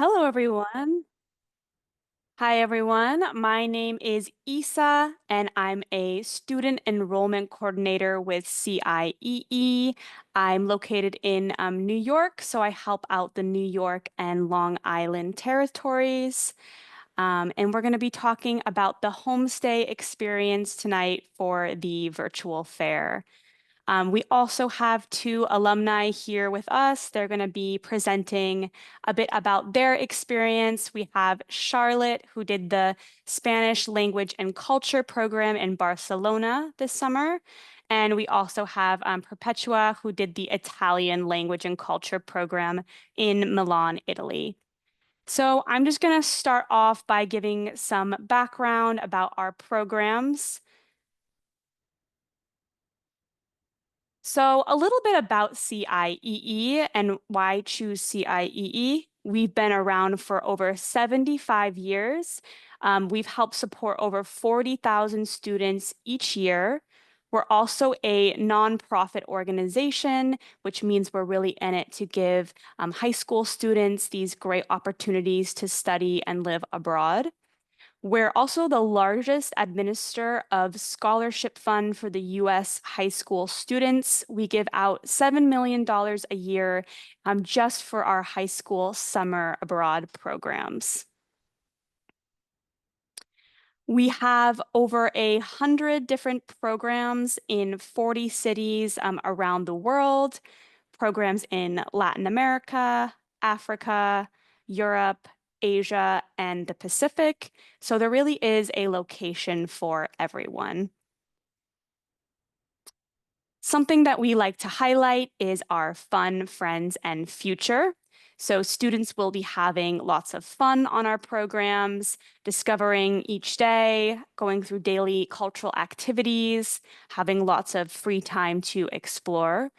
Hello, everyone. Hi, everyone. My name is Isa, and I'm a student enrollment coordinator with CIEE. I'm located in New York, so I help out the New York and Long Island territories. And we're going to be talking about the homestay experience tonight for the virtual fair. We also have two alumni here with us. They're going to be presenting a bit about their experience. We have Charlotte, who did the Spanish language and culture program in Barcelona this summer. And we also have Perpetua, who did the Italian language and culture program in Milan, Italy. So I'm just going to start off by giving some background about our programs. So, a little bit about CIEE and why choose CIEE. We've been around for over 75 years. We've helped support over 40,000 students each year. We're also a nonprofit organization, which means we're really in it to give high school students these great opportunities to study and live abroad. We're also the largest administrator of scholarship fund for the U.S. high school students. We give out $7 million a year just for our high school summer abroad programs. We have over 100 different programs in 40 cities around the world, programs in Latin America, Africa, Europe, Asia, and the Pacific. So there really is a location for everyone. Something that we like to highlight is our fun, friends, and future. So students will be having lots of fun on our programs, discovering each day, going through daily cultural activities, having lots of free time to explore.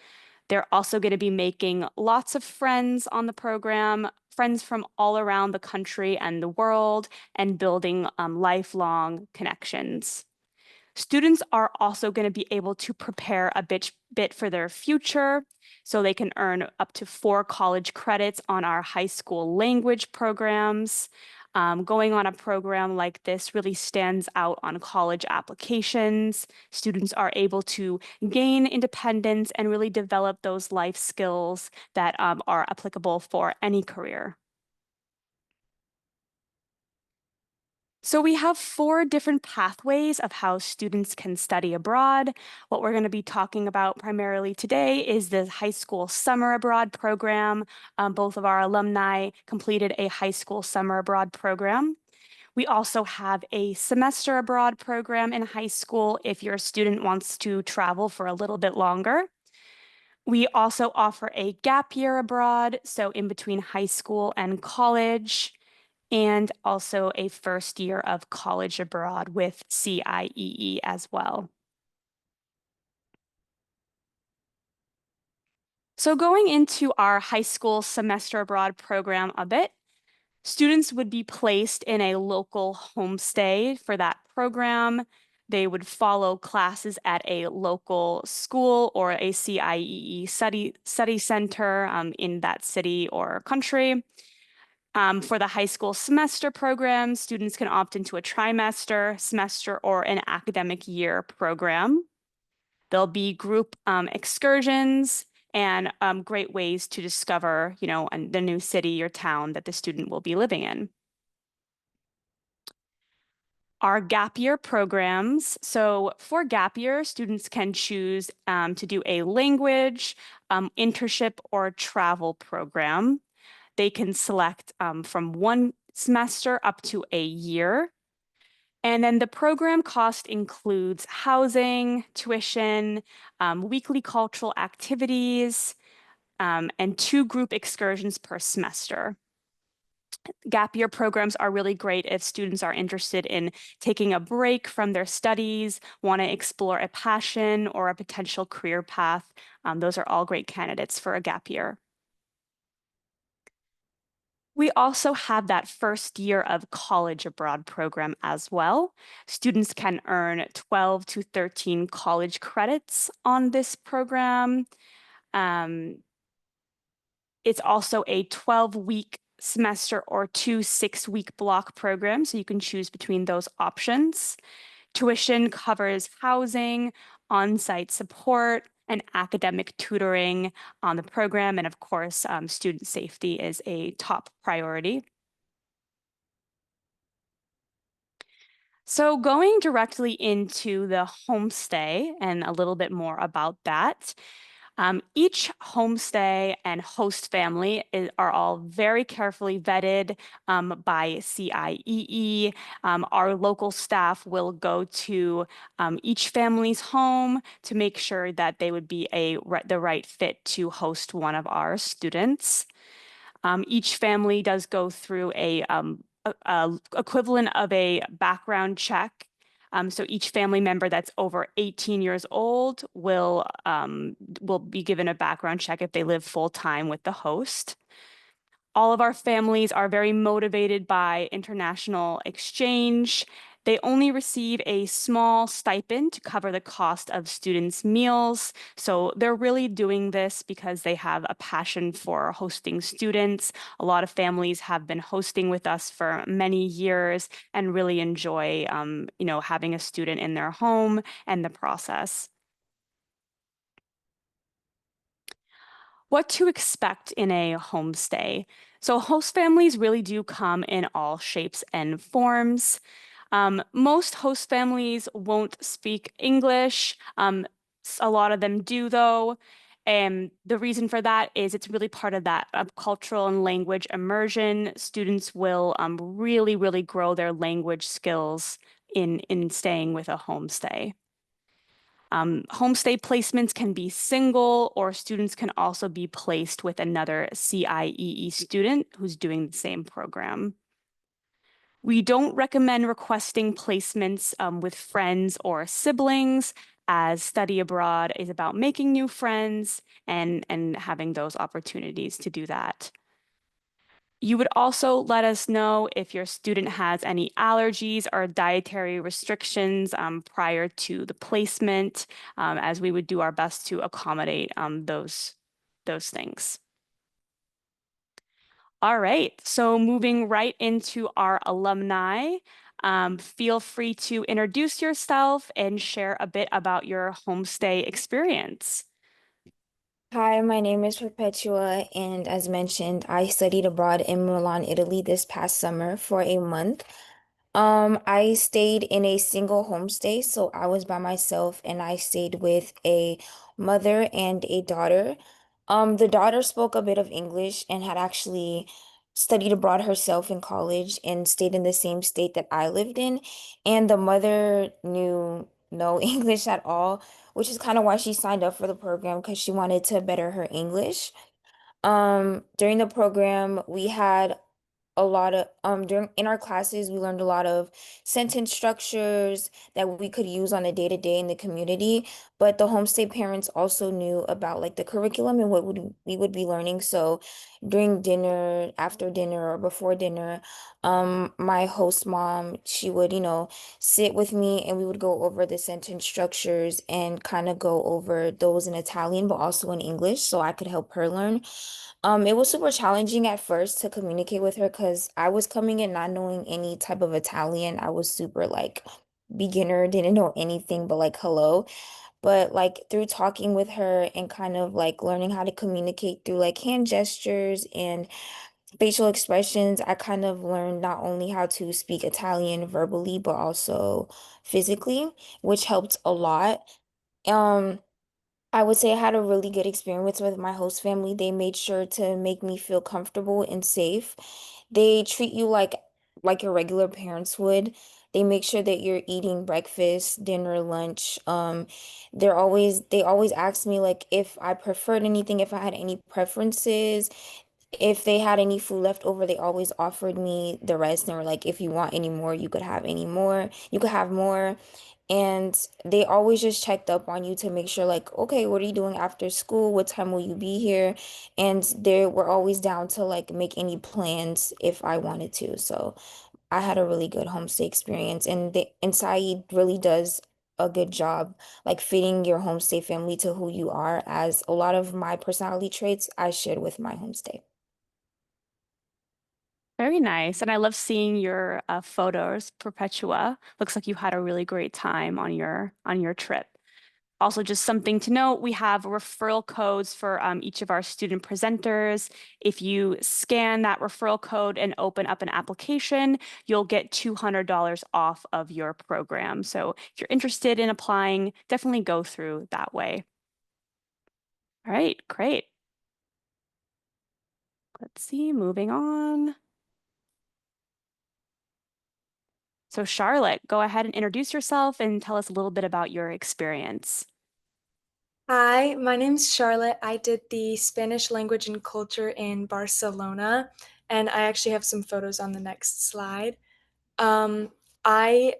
They're also going to be making lots of friends on the program, friends from all around the country and the world, and building lifelong connections. Students are also going to be able to prepare a bit for their future, so they can earn up to 4 college credits on our high school language programs. Going on a program like this really stands out on college applications. Students are able to gain independence and really develop those life skills that are applicable for any career. So we have 4 different pathways of how students can study abroad. What we're going to be talking about primarily today is the high school summer abroad program. Both of our alumni completed a high school summer abroad program. We also have a semester abroad program in high school if your student wants to travel for a little bit longer. We also offer a gap year abroad, so in between high school and college, and also a first year of college abroad with CIEE as well. So going into our high school semester abroad program a bit, students would be placed in a local homestay for that program. They would follow classes at a local school or a CIEE study center in that city or country. For the high school semester program, students can opt into a trimester, semester, or an academic year program. There'll be group excursions and great ways to discover, the new city or town that the student will be living in. Our gap year programs. So for gap year, students can choose to do a language, internship, or travel program. They can select from 1 semester up to a year. And then the program cost includes housing, tuition, weekly cultural activities, and 2 group excursions per semester. Gap year programs are really great if students are interested in taking a break from their studies, want to explore a passion or a potential career path. Those are all great candidates for a gap year. We also have that first year of college abroad program as well. Students can earn 12 to 13 college credits on this program. It's also a 12-week semester or two 6-week block programs, so you can choose between those options. Tuition covers housing, on-site support, and academic tutoring on the program. And of course, student safety is a top priority. So going directly into the homestay and a little bit more about that. Each homestay and host family are all very carefully vetted by CIEE. Our local staff will go to each family's home to make sure that they would be the right fit to host one of our students. Each family does go through a equivalent of a background check. So each family member that's over 18 years old will be given a background check if they live full time with the host. All of our families are very motivated by international exchange. They only receive a small stipend to cover the cost of students' meals. So they're really doing this because they have a passion for hosting students. A lot of families have been hosting with us for many years and really enjoy, having a student in their home and the process. What to expect in a homestay. So host families really do come in all shapes and forms. Most host families won't speak English. A lot of them do, though. And the reason for that is it's really part of that cultural and language immersion. Students will really, really grow their language skills in staying with a homestay. Homestay placements can be single, or students can also be placed with another CIEE student who's doing the same program. We don't recommend requesting placements with friends or siblings, as study abroad is about making new friends and having those opportunities to do that. You would also let us know if your student has any allergies or dietary restrictions prior to the placement, as we would do our best to accommodate those things. All right, so moving right into our alumni, feel free to introduce yourself and share a bit about your homestay experience. Hi, my name is Perpetua, and as mentioned, I studied abroad in Milan, Italy this past summer for a month. I stayed in a single homestay, so I was by myself and I stayed with a mother and a daughter. The daughter spoke a bit of English and had actually studied abroad herself in college and stayed in the same state that I lived in. And the mother knew no English at all, which is kind of why she signed up for the program because she wanted to better her English. During the program, we had a lot of during in our classes we learned a lot of sentence structures that we could use on a day-to-day in the community, but the homestay parents also knew about like the curriculum and what would we would be learning. So during dinner, after dinner, or before dinner, my host mom, she would, sit with me and we would go over the sentence structures and kind of go over those in Italian but also in English so I could help her learn. It was super challenging at first to communicate with her because I was coming in not knowing any type of Italian. I was super like beginner, didn't know anything but like hello. But like through talking with her and kind of like learning how to communicate through like hand gestures and facial expressions, I kind of learned not only how to speak Italian verbally, but also physically, which helped a lot. Um, I would say I had a really good experience with my host family. They made sure to make me feel comfortable and safe. They treat you like your regular parents would. They make sure that you're eating breakfast, dinner, lunch. They always ask me like if I preferred anything, if I had any preferences. If they had any food left over, they always offered me the rest and were like, if you want any more, you could have any more. You could have more. And they always just checked up on you to make sure, like, okay, what are you doing after school? What time will you be here? And they were always down to like make any plans if I wanted to. So I had a really good homestay experience. And Saeed really does a good job like fitting your homestay family to who you are, as a lot of my personality traits I shared with my homestay. Very nice. And I love seeing your photos, Perpetua. Looks like you had a really great time on your trip. Also, just something to note, we have referral codes for each of our student presenters. If you scan that referral code and open up an application, you'll get $200 off of your program. So if you're interested in applying, definitely go through that way. All right, great. Let's see, moving on. So Charlotte, go ahead and introduce yourself and tell us a little bit about your experience. Hi, my name's Charlotte. I did the Spanish language and culture in Barcelona, and I actually have some photos on the next slide. Um, I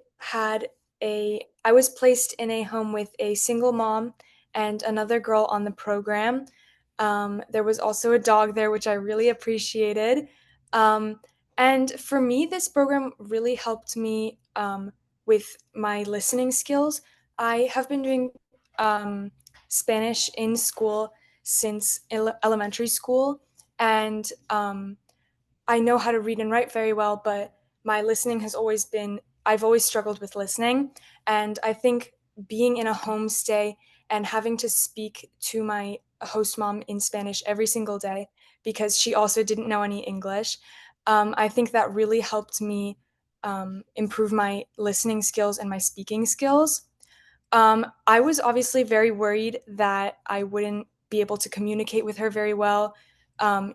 was placed in a home with a single mom and another girl on the program. There was also a dog there, which I really appreciated. Um, and for me, this program really helped me with my listening skills. I have been doing um, Spanish in school since elementary school, and I know how to read and write very well, but my listening has always been, I've always struggled with listening. And I think being in a homestay and having to speak to my host mom in Spanish every single day because she also didn't know any English, I think that really helped me improve my listening skills and my speaking skills. I was obviously very worried that I wouldn't be able to communicate with her very well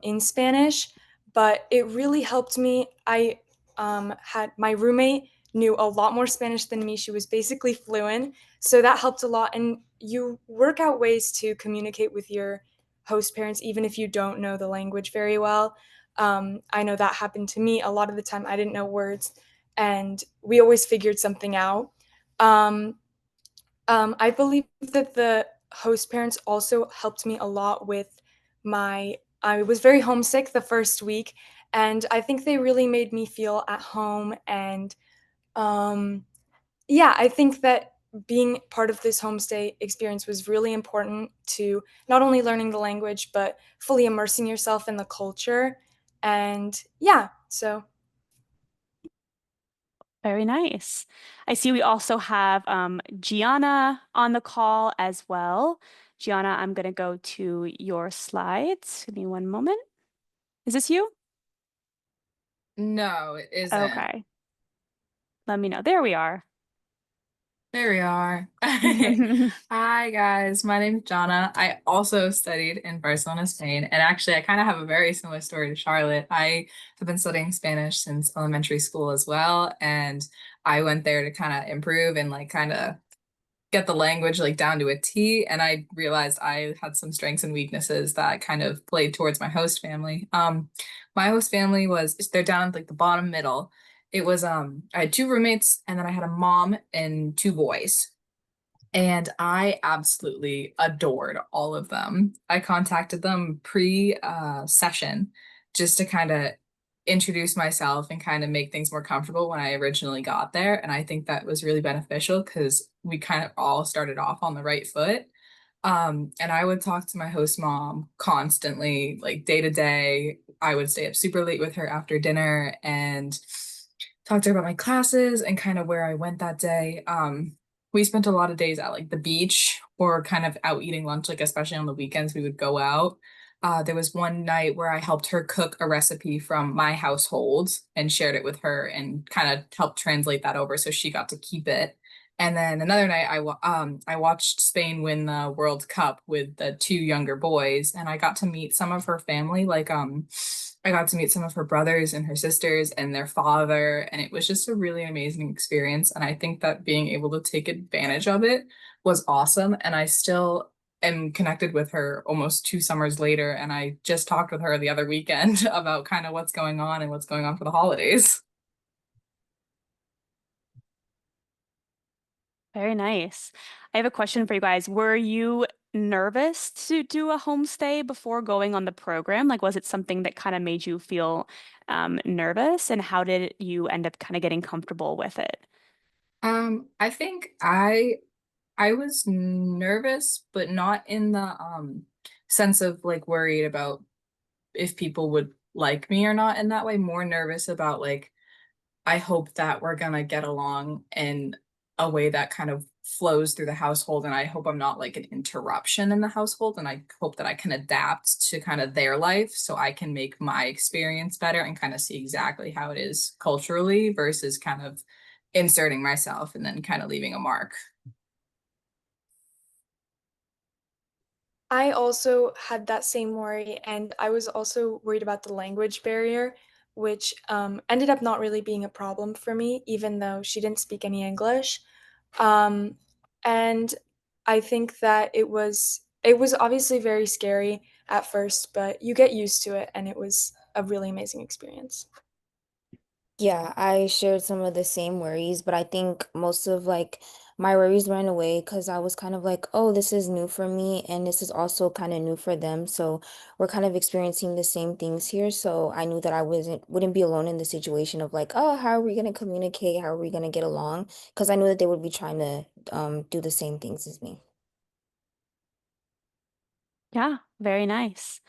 in Spanish, but it really helped me. I had my roommate knew a lot more Spanish than me. She was basically fluent, so that helped a lot. And you work out ways to communicate with your host parents, even if you don't know the language very well. I know that happened to me a lot of the time. I didn't know words, and we always figured something out. Um, I believe that the host parents also helped me a lot with I was very homesick the first week, and I think they really made me feel at home. And um, yeah, I think that being part of this homestay experience was really important to not only learning the language, but fully immersing yourself in the culture. And yeah, so Very nice. I see we also have Gianna on the call as well. Gianna, I'm going to go to your slides. Give me one moment. Is this you? No, it isn't. Okay. Let me know. There we are. There we are. Hi guys, my name's Jana. I also studied in Barcelona, Spain, and actually I kind of have a very similar story to Charlotte. I have been studying Spanish since elementary school as well, and I went there to kind of improve and like kind of get the language like down to a T, and I realized I had some strengths and weaknesses that kind of played towards my host family. My host family was they're down like the bottom middle. It was I had two roommates and then I had a mom and two boys. And I absolutely adored all of them. I contacted them pre session just to kind of introduce myself and kind of make things more comfortable when I originally got there. And I think that was really beneficial because we kind of all started off on the right foot. And I would talk to my host mom constantly, like day to day. I would stay up super late with her after dinner and talk to her about my classes and kind of where I went that day. We spent a lot of days at like the beach or kind of out eating lunch, like especially on the weekends, we would go out. There was one night where I helped her cook a recipe from my household and shared it with her and kind of helped translate that over so she got to keep it. And then another night, I watched Spain win the World Cup with the two younger boys, and I got to meet some of her family. I got to meet some of her brothers and her sisters and their father, and it was just a really amazing experience. And I think that being able to take advantage of it was awesome. And I still am connected with her almost 2 summers later, and I just talked with her the other weekend about kind of what's going on and what's going on for the holidays. Very nice. I have a question for you guys. Were you nervous to do a homestay before going on the program? Like, was it something that kind of made you feel nervous? And how did you end up kind of getting comfortable with it? I think I was nervous, but not in the sense of like worried about if people would like me or not in that way, more nervous about like I hope that we're gonna get along in a way that kind of flows through the household. And I hope I'm not like an interruption in the household. And I hope that I can adapt to kind of their life so I can make my experience better and kind of see exactly how it is culturally versus kind of inserting myself and then kind of leaving a mark. I also had that same worry, and I was also worried about the language barrier, which ended up not really being a problem for me, even though she didn't speak any English. Um, and I think that it was obviously very scary at first, but you get used to it, and it was a really amazing experience. Yeah, I shared some of the same worries, but I think most of like my worries ran away because I was kind of like, oh, this is new for me and this is also kind of new for them. So we're kind of experiencing the same things here. So I knew that I wouldn't be alone in the situation of like, oh, how are we gonna communicate? How are we gonna get along? Because I knew that they would be trying to do the same things as me. Yeah, very nice.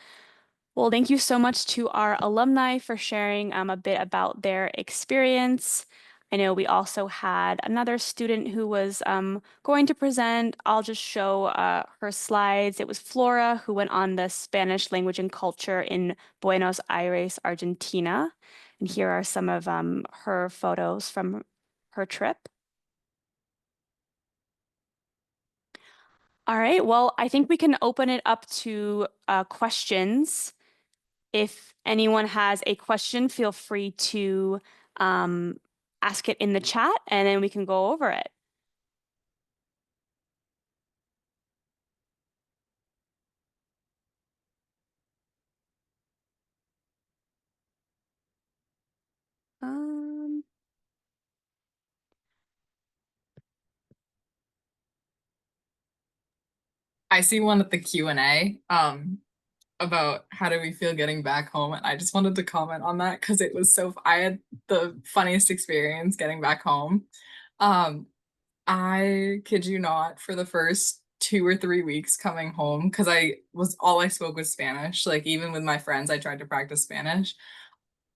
Well, thank you so much to our alumni for sharing a bit about their experience. I know we also had another student who was going to present. I'll just show her slides. It was Flora, who went on the Spanish language and culture in Buenos Aires, Argentina. And here are some of her photos from her trip. All right, well, I think we can open it up to questions. If anyone has a question, feel free to um, ask it in the chat and then we can go over it. Um, I see one at the Q&A about how do we feel getting back home, and I just wanted to comment on that because it was so I had the funniest experience getting back home. Um, I kid you not, for the first 2 or 3 weeks coming home, because all I spoke was Spanish. Like even with my friends, I tried to practice Spanish.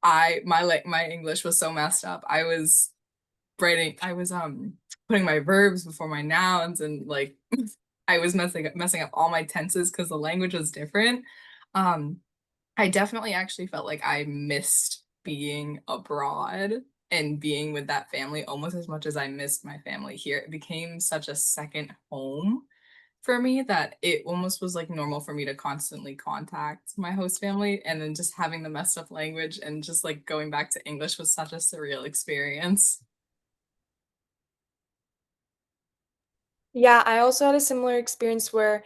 My English was so messed up. I was putting my verbs before my nouns and like I was messing up all my tenses because the language was different. Um, I definitely actually felt like I missed being abroad and being with that family almost as much as I missed my family here. It became such a second home for me that it almost was like normal for me to constantly contact my host family, and then just having the messed up language and just like going back to English was such a surreal experience. Yeah, I also had a similar experience where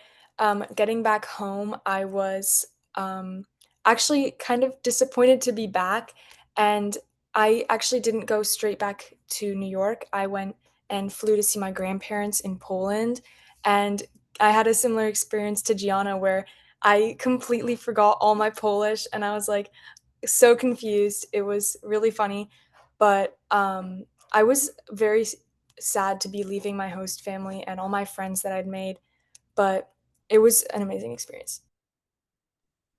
getting back home, I was actually kind of disappointed to be back. And I actually didn't go straight back to New York. I went and flew to see my grandparents in Poland. And I had a similar experience to Gianna where I completely forgot all my Polish and I was like so confused. It was really funny. But I was very sad to be leaving my host family and all my friends that I'd made, but it was an amazing experience.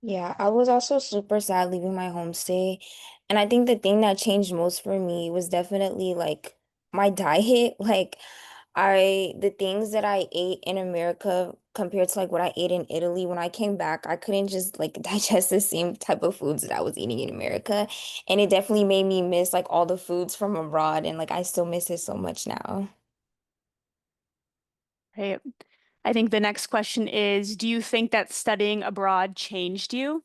Yeah, I was also super sad leaving my homestay. And I think the thing that changed most for me was definitely like my diet. The things that I ate in America compared to like what I ate in Italy, when I came back, I couldn't just like digest the same type of foods that I was eating in America. And it definitely made me miss like all the foods from abroad. And like I still miss it so much now. Right. I think the next question is, do you think that studying abroad changed you?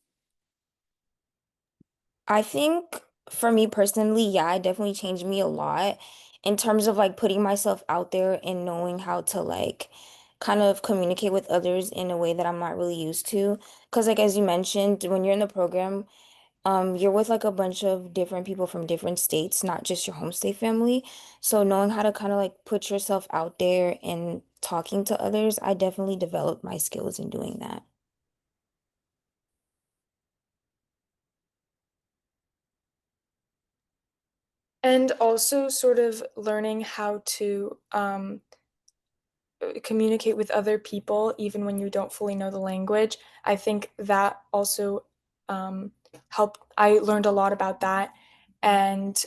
I think for me personally, yeah, it definitely changed me a lot in terms of like putting myself out there and knowing how to like kind of communicate with others in a way that I'm not really used to. Because like as you mentioned, when you're in the program, you're with like a bunch of different people from different states, not just your homestay family. So knowing how to kind of like put yourself out there and talking to others, I definitely developed my skills in doing that. And also sort of learning how to communicate with other people even when you don't fully know the language. I think that also I learned a lot about that, and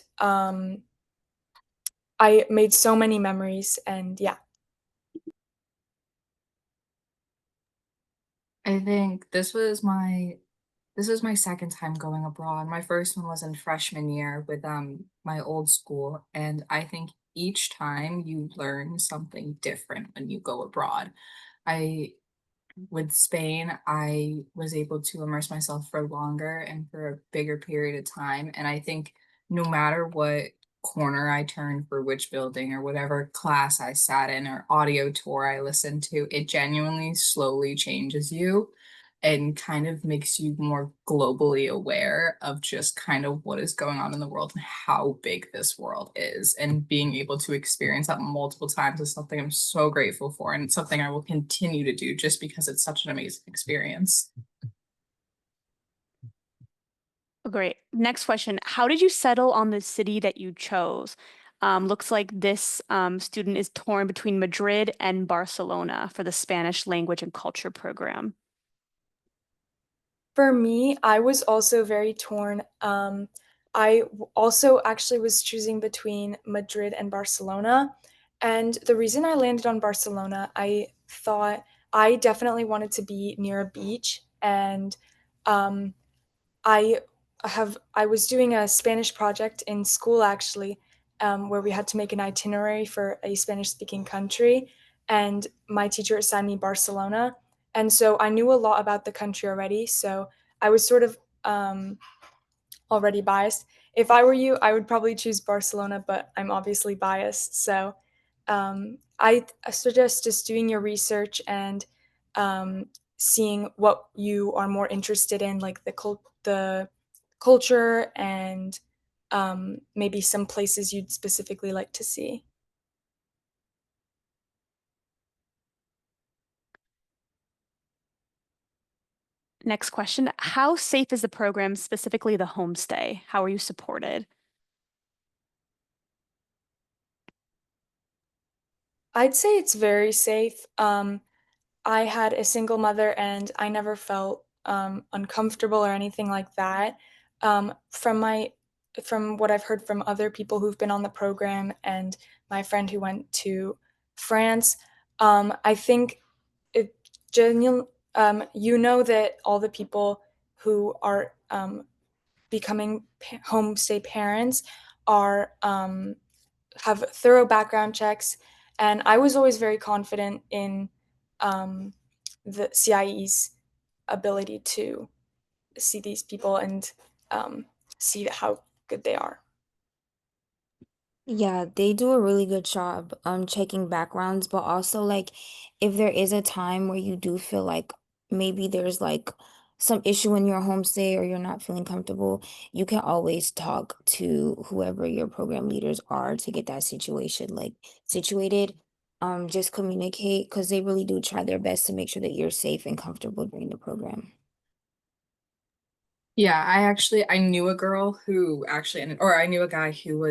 I made so many memories, and yeah. I think this was my second time going abroad. My first one was in freshman year with my old school, and I think each time you learn something different when you go abroad. I With Spain, I was able to immerse myself for longer and for a bigger period of time. And I think no matter what corner I turned for which building or whatever class I sat in or audio tour I listened to, it genuinely slowly changes you and kind of makes you more globally aware of just kind of what is going on in the world and how big this world is. And being able to experience that multiple times is something I'm so grateful for. And it's something I will continue to do just because it's such an amazing experience. Oh, great. Next question. How did you settle on the city that you chose? Looks like this student is torn between Madrid and Barcelona for the Spanish language and culture program. For me, I was also very torn. Also actually was choosing between Madrid and Barcelona. And the reason I landed on Barcelona, I thought I definitely wanted to be near a beach. And um, I I was doing a Spanish project in school actually, where we had to make an itinerary for a Spanish speaking country. And my teacher assigned me Barcelona. And so I knew a lot about the country already. So I was sort of already biased. If I were you, I would probably choose Barcelona, but I'm obviously biased. So I suggest just doing your research and um, seeing what you are more interested in, like the culture and maybe some places you'd specifically like to see. Next question. How safe is the program, specifically the homestay? How are you supported? I'd say it's very safe. I had a single mother and I never felt uncomfortable or anything like that. From what I've heard from other people who've been on the program and my friend who went to France, I think it genuine. You know that all the people who are becoming homestay parents are have thorough background checks, and I was always very confident in um, the CIE's ability to see these people and see how good they are. Yeah, they do a really good job checking backgrounds, but also like if there is a time where you do feel like maybe there's like some issue in your homestay or you're not feeling comfortable, you can always talk to whoever your program leaders are to get that situation like situated. Just communicate because they really do try their best to make sure that you're safe and comfortable during the program. Yeah, I knew a girl who actually, or I knew a guy who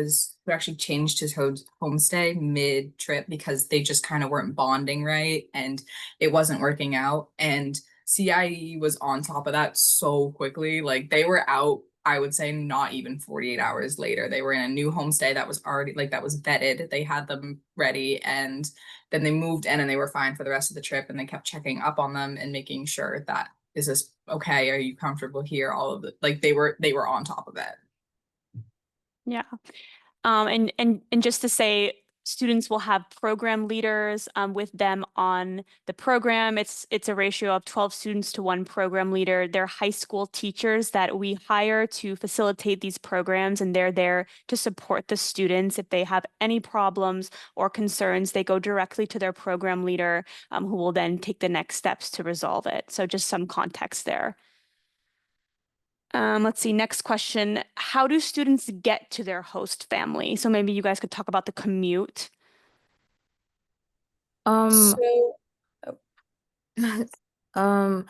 actually changed his homestay mid-trip because they just kind of weren't bonding right and it wasn't working out. And CIE was on top of that so quickly. Like they were out, I would say not even 48 hours later. They were in a new homestay that was already like that was vetted. They had them ready and then they moved in and they were fine for the rest of the trip and they kept checking up on them and making sure that is this okay? Are you comfortable here? All of it. Like they were on top of it. Yeah. And just to say, students will have program leaders with them on the program. It's a ratio of 12 students to one program leader. They're high school teachers that we hire to facilitate these programs, and they're there to support the students. If they have any problems or concerns, they go directly to their program leader, who will then take the next steps to resolve it. So just some context there. Let's see, next question. How do students get to their host family? So maybe you guys could talk about the commute. Um, So um,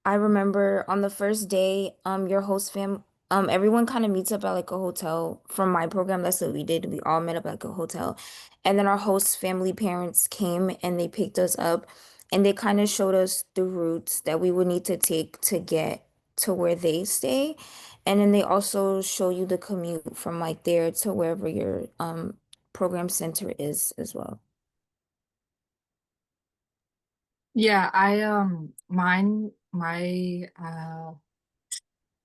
I remember on the first day, your host everyone kind of meets up at like a hotel. From my program, that's what we did. We all met up at like a hotel. And then our host family parents came and they picked us up and they kind of showed us the routes that we would need to take to get to where they stay. And then they also show you the commute from like there to wherever your program center is as well. Yeah, I my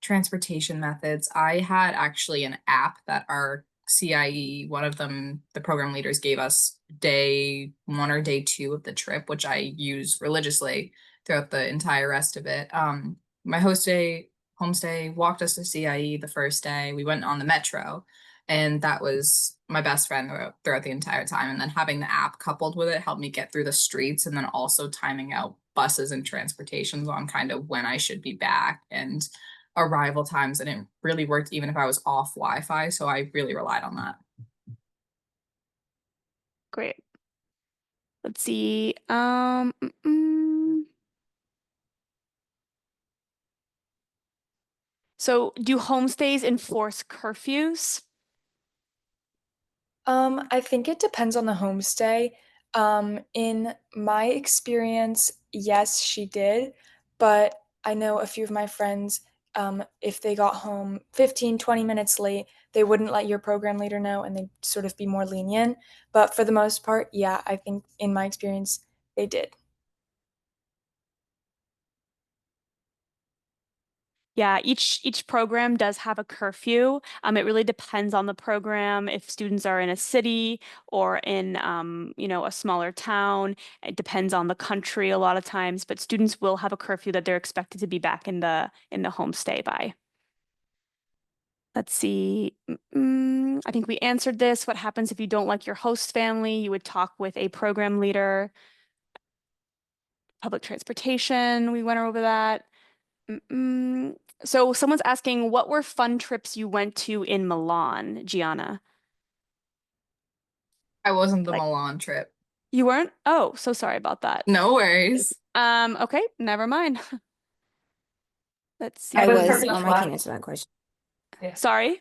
transportation methods. I had actually an app that our CIE, one of them, the program leaders gave us day one or day two of the trip, which I use religiously throughout the entire rest of it. My homestay walked us to CIE the first day. We went on the metro, and that was my best friend throughout the entire time. And then having the app coupled with it helped me get through the streets, and then also timing out buses and transportations on kind of when I should be back and arrival times, and it really worked even if I was off Wi-Fi. So I really relied on that. Great. Let's see. So do homestays enforce curfews? I think it depends on the homestay. In my experience, yes, she did, but I know a few of my friends, if they got home 15, 20 minutes late, they wouldn't let your program leader know and they'd sort of be more lenient. But for the most part, yeah, I think in my experience, they did. Yeah, each program does have a curfew. It really depends on the program. If students are in a city or in a smaller town, it depends on the country a lot of times, but students will have a curfew that they're expected to be back in the homestay by. Let's see. I think we answered this. What happens if you don't like your host family? You would talk with a program leader. Public transportation, we went over that. Mm-mm. So someone's asking, what were fun trips you went to in Milan, Gianna? I wasn't the Like, Milan trip. you weren't? Oh, so sorry about that. No worries. Okay, never mind. Let's I I was see. was, I Perpetua. can't answer that question. Yeah. Sorry, Yeah,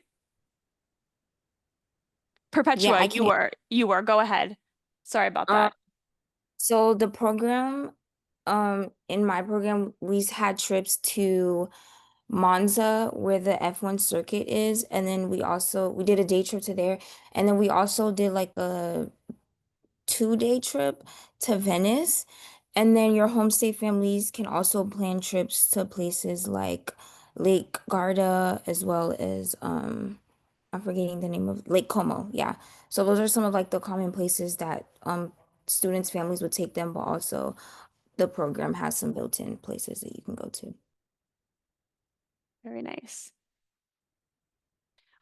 Perpetua, I can't. you were. Go ahead. Sorry about Um, that. so the program, in my program, we had trips to Monza where the F1 circuit is, and then we did a day trip to there, and then we also did like a 2-day trip to Venice. And then your homestay families can also plan trips to places like Lake Garda as well as I'm forgetting the name of Lake Como. Yeah. So those are some of like the common places that students' families would take them, but also the program has some built-in places that you can go to. Very nice.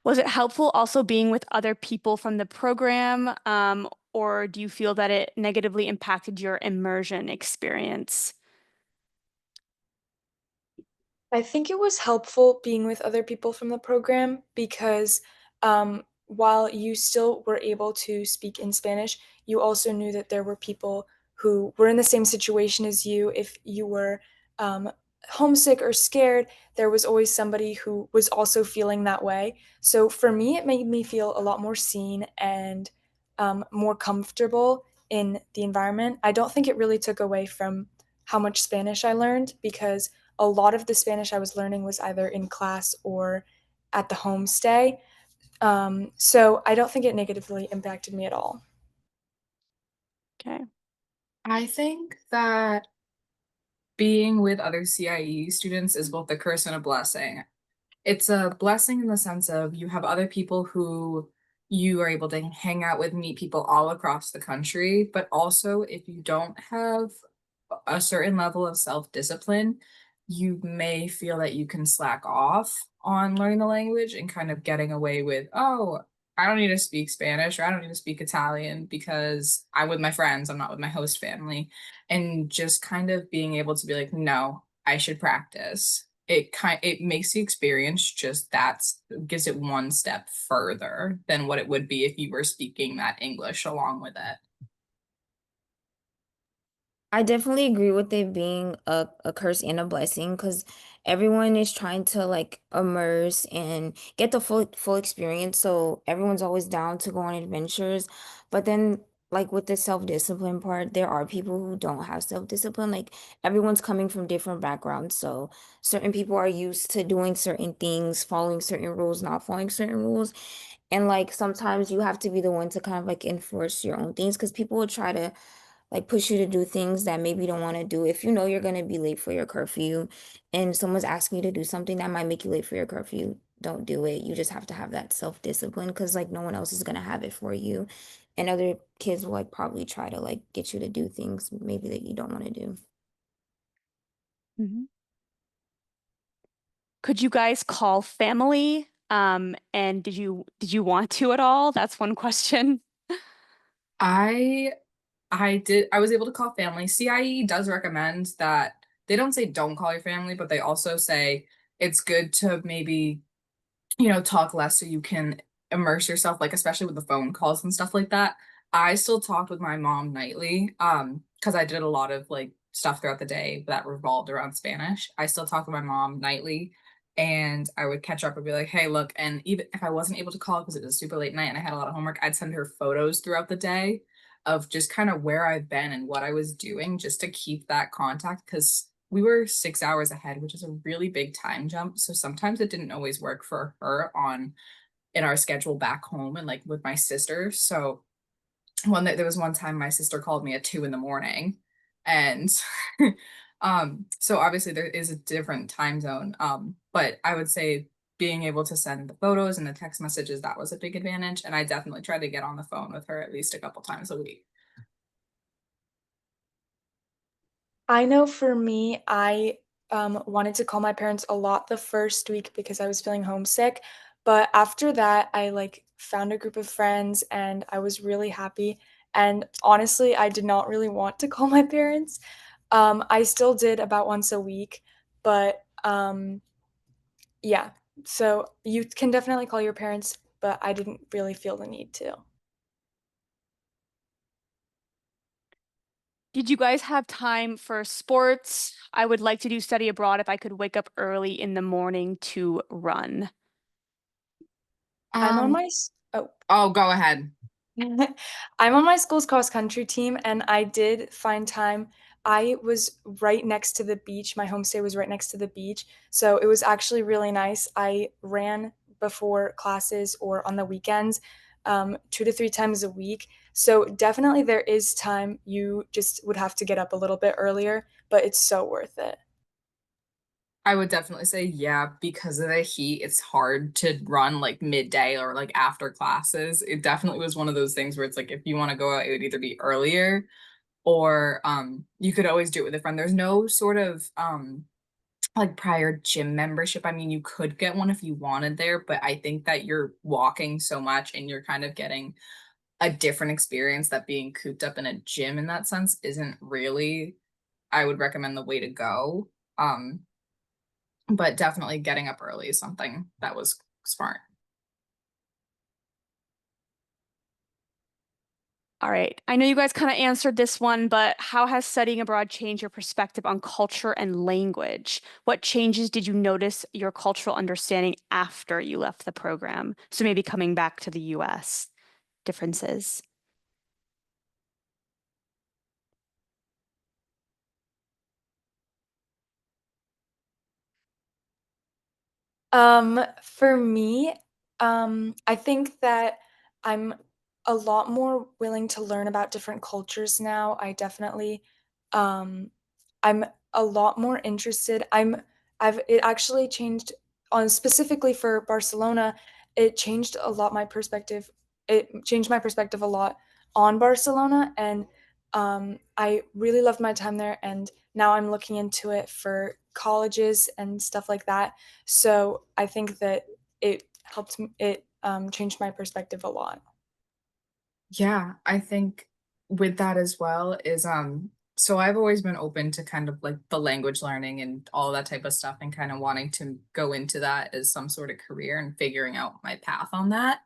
Was it helpful also being with other people from the program, or do you feel that it negatively impacted your immersion experience? I think it was helpful being with other people from the program because while you still were able to speak in Spanish, you also knew that there were people who were in the same situation as you. If you were um, homesick or scared, there was always somebody who was also feeling that way. So for me, it made me feel a lot more seen and more comfortable in the environment. I don't think it really took away from how much Spanish I learned because a lot of the Spanish I was learning was either in class or at the homestay. So I don't think it negatively impacted me at all. Okay. I think that being with other CIE students is both a curse and a blessing. It's a blessing in the sense of you have other people who you are able to hang out with, meet people all across the country, but also if you don't have a certain level of self-discipline, you may feel that you can slack off on learning the language and kind of getting away with, oh, I don't need to speak Spanish or I don't need to speak Italian because I'm with my friends, I'm not with my host family. And just kind of being able to be like, no, I should practice. It makes the experience just gives it one step further than what it would be if you were speaking that English along with it. I definitely agree with it being a curse and a blessing because everyone is trying to like immerse and get the full experience. So everyone's always down to go on adventures. But then like with the self-discipline part, there are people who don't have self-discipline. Like everyone's coming from different backgrounds. So certain people are used to doing certain things, following certain rules, not following certain rules. And like sometimes you have to be the one to kind of like enforce your own things because people will try to like push you to do things that maybe you don't want to do. If you know you're going to be late for your curfew and someone's asking you to do something that might make you late for your curfew, don't do it. You just have to have that self-discipline because like no one else is going to have it for you. And other kids will like probably try to like get you to do things maybe that you don't want to do. Mhm. Could you guys call family? And did you want to at all? That's one question. I I was able to call family. CIE does recommend that they don't say don't call your family, but they also say it's good to maybe, talk less so you can immerse yourself, like especially with the phone calls and stuff like that. I still talked with my mom nightly, because I did a lot of like stuff throughout the day that revolved around Spanish. I still talk with my mom nightly, and I would catch up and be like, hey, look, and even if I wasn't able to call because it was super late night and I had a lot of homework, I'd send her photos throughout the day of just kind of where I've been and what I was doing just to keep that contact because we were 6 hours ahead, which is a really big time jump. So sometimes it didn't always work for her on in our schedule back home and like with my sister. So there was one time my sister called me at 2 in the morning, and so obviously there is a different time zone. But I would say being able to send the photos and the text messages, that was a big advantage. And I definitely tried to get on the phone with her at least a couple times a week. I know for me, I wanted to call my parents a lot the first week because I was feeling homesick. But after that, I like found a group of friends and I was really happy. And honestly, I did not really want to call my parents. I still did about once a week, but yeah. So you can definitely call your parents, but I didn't really feel the need to. Did you guys have time for sports? I would like to do study abroad if I could wake up early in the morning to run. I'm on Um, oh, oh, go ahead. I'm on my school's cross country team, and I did find time. I was right next to the beach. My homestay was right next to the beach. So it was actually really nice. I ran before classes or on the weekends, 2 to 3 times a week. So definitely there is time. You just would have to get up a little bit earlier, but it's so worth it. I would definitely say, yeah, because of the heat, it's hard to run like midday or like after classes. It definitely was one of those things where it's like if you want to go out, it would either be earlier or you could always do it with a friend. There's no sort of like prior gym membership. I mean, you could get one if you wanted there, but I think that you're walking so much and you're kind of getting a different experience that being cooped up in a gym in that sense isn't really, I would recommend the way to go. Um, but definitely getting up early is something that was smart. All right. I know you guys kind of answered this one, but how has studying abroad changed your perspective on culture and language? What changes did you notice your cultural understanding after you left the program? So maybe coming back to the US, differences. For me, I think that I'm a lot more willing to learn about different cultures now. Um, I'm a lot more interested. It actually changed on specifically for Barcelona. It changed a lot my perspective. It changed my perspective a lot on Barcelona, and I really loved my time there. And now I'm looking into it for colleges and stuff like that. So I think that it changed my perspective a lot. Yeah, I think with that as well is so I've always been open to kind of like the language learning and all that type of stuff and kind of wanting to go into that as some sort of career and figuring out my path on that.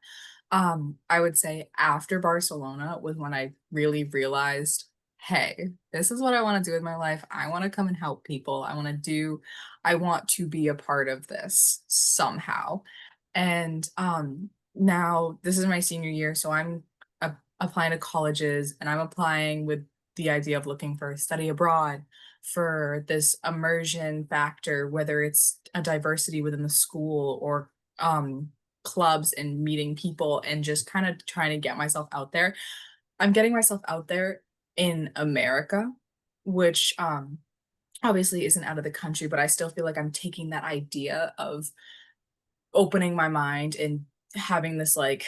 I would say after Barcelona was when I really realized, hey, this is what I want to do with my life. I want to come and help people. I want to be a part of this somehow. And now this is my senior year, so I'm applying to colleges, and I'm applying with the idea of looking for study abroad, for this immersion factor, whether it's a diversity within the school or clubs and meeting people and just kind of trying to get myself out there. I'm getting myself out there in America, which obviously isn't out of the country, but I still feel like I'm taking that idea of opening my mind and having this like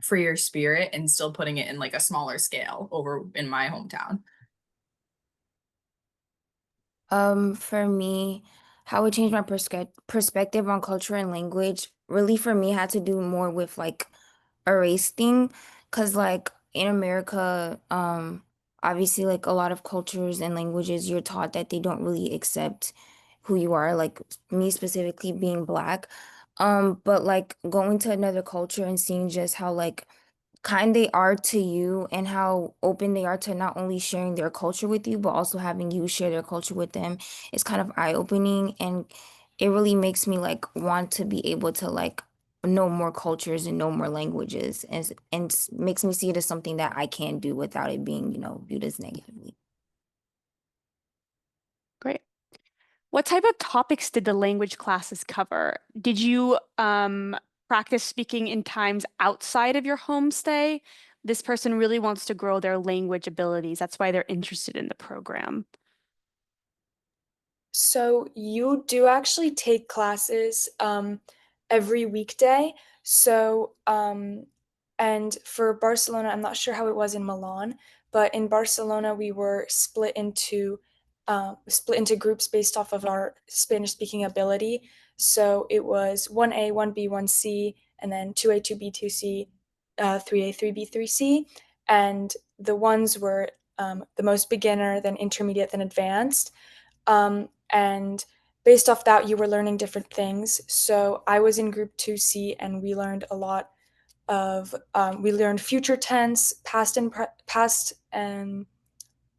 freer spirit and still putting it in like a smaller scale over in my hometown. For me, how it changed my perspective on culture and language really for me had to do more with like a race thing. Cause like in America, obviously like a lot of cultures and languages you're taught that they don't really accept who you are, like me specifically being Black. But like going to another culture and seeing just how like kind they are to you and how open they are to not only sharing their culture with you, but also having you share their culture with them is kind of eye-opening, and it really makes me like want to be able to like know more cultures and know more languages and makes me see it as something that I can do without it being, viewed as negatively. Great. What type of topics did the language classes cover? Did you practice speaking in times outside of your homestay? This person really wants to grow their language abilities. That's why they're interested in the program. So you do actually take classes every weekday. So and for Barcelona, I'm not sure how it was in Milan, but in Barcelona we were split into groups based off of our Spanish speaking ability. So it was 1A, 1B, 1C, and then 2A, 2B, 2C, 3A, 3B, 3C. And the ones were the most beginner, then intermediate, then advanced. And based off that, you were learning different things. So I was in group 2C, and we learned a lot we learned future tense, past and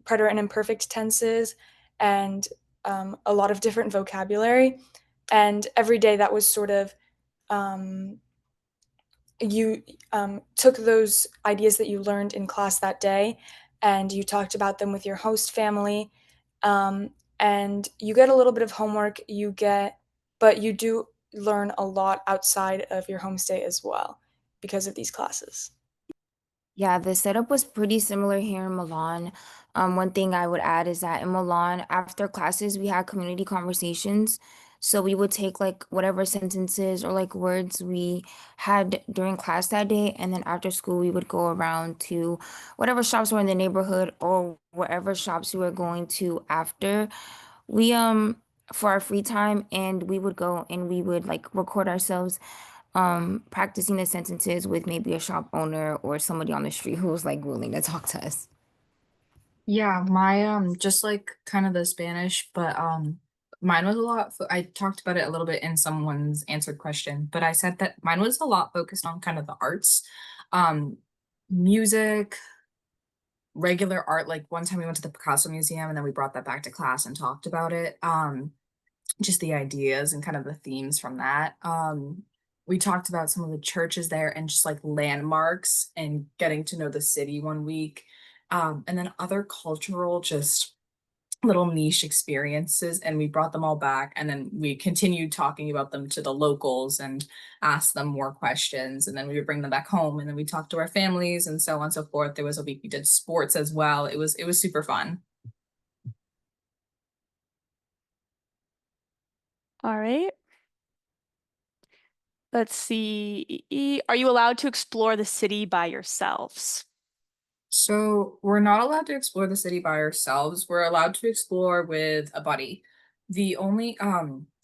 preterite and imperfect tenses, and a lot of different vocabulary. And every day that was sort of um, you took those ideas that you learned in class that day and you talked about them with your host family. Um, and you get a little bit of homework, but you do learn a lot outside of your homestay as well because of these classes. Yeah, the setup was pretty similar here in Milan. One thing I would add is that in Milan, after classes, we had community conversations. So we would take like whatever sentences or like words we had during class that day, and then after school, we would go around to whatever shops were in the neighborhood or wherever shops we were going to after. We for our free time, and we would go and we would like record ourselves practicing the sentences with maybe a shop owner or somebody on the street who was like willing to talk to us. Yeah, my just like kind of the Spanish, but mine was a lot I talked about it a little bit in someone's answered question, but I said that mine was a lot focused on kind of the arts. Um Music, regular art, like one time we went to the Picasso Museum and then we brought that back to class and talked about it. Just the ideas and kind of the themes from that. We talked about some of the churches there and just like landmarks and getting to know the city one week. And then other cultural, just little niche experiences. And we brought them all back. And then we continued talking about them to the locals and asked them more questions. And then we would bring them back home. And then we talked to our families and so on and so forth. There was a week we did sports as well. It was super fun. All right. Let's see. Are you allowed to explore the city by yourselves? So we're not allowed to explore the city by ourselves. We're allowed to explore with a buddy. The only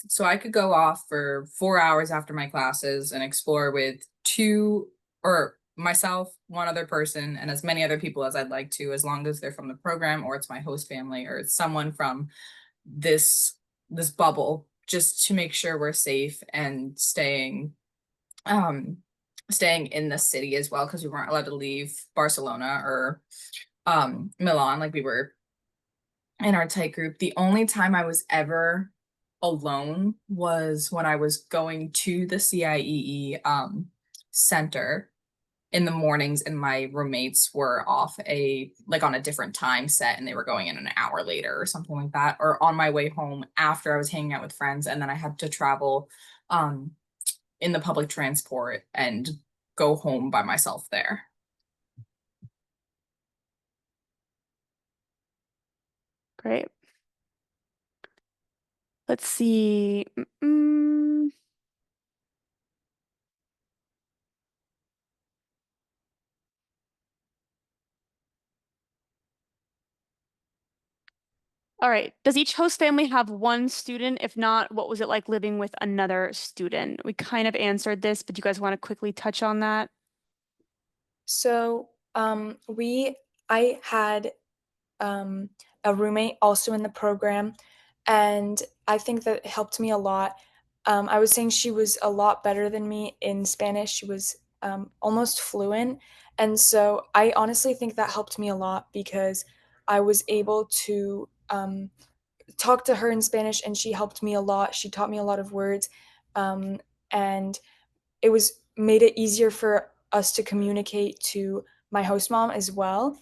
so I could go off for 4 hours after my classes and explore with two or myself, one other person, and as many other people as I'd like to, as long as they're from the program or it's my host family or it's someone from this this bubble, just to make sure we're safe and um staying in the city as well because we weren't allowed to leave Barcelona or Milan like we were in our tight group. The only time I was ever alone was when I was going to the CIEE center in the mornings, and my roommates were off on a different time set, and they were going in an hour later or something like that, or on my way home after I was hanging out with friends, and then I had to travel um in the public transport and go home by myself there. Great. Let's see. Mm-mm. All right. Does each host family have one student? If not, what was it like living with another student? We kind of answered this, but do you guys want to quickly touch on that? So, I had um, a roommate also in the program, and I think that helped me a lot. I was saying she was a lot better than me in Spanish. She was almost fluent. And so I honestly think that helped me a lot because I was able to talk to her in Spanish and she helped me a lot. She taught me a lot of words. Um, and it was made it easier for us to communicate to my host mom as well.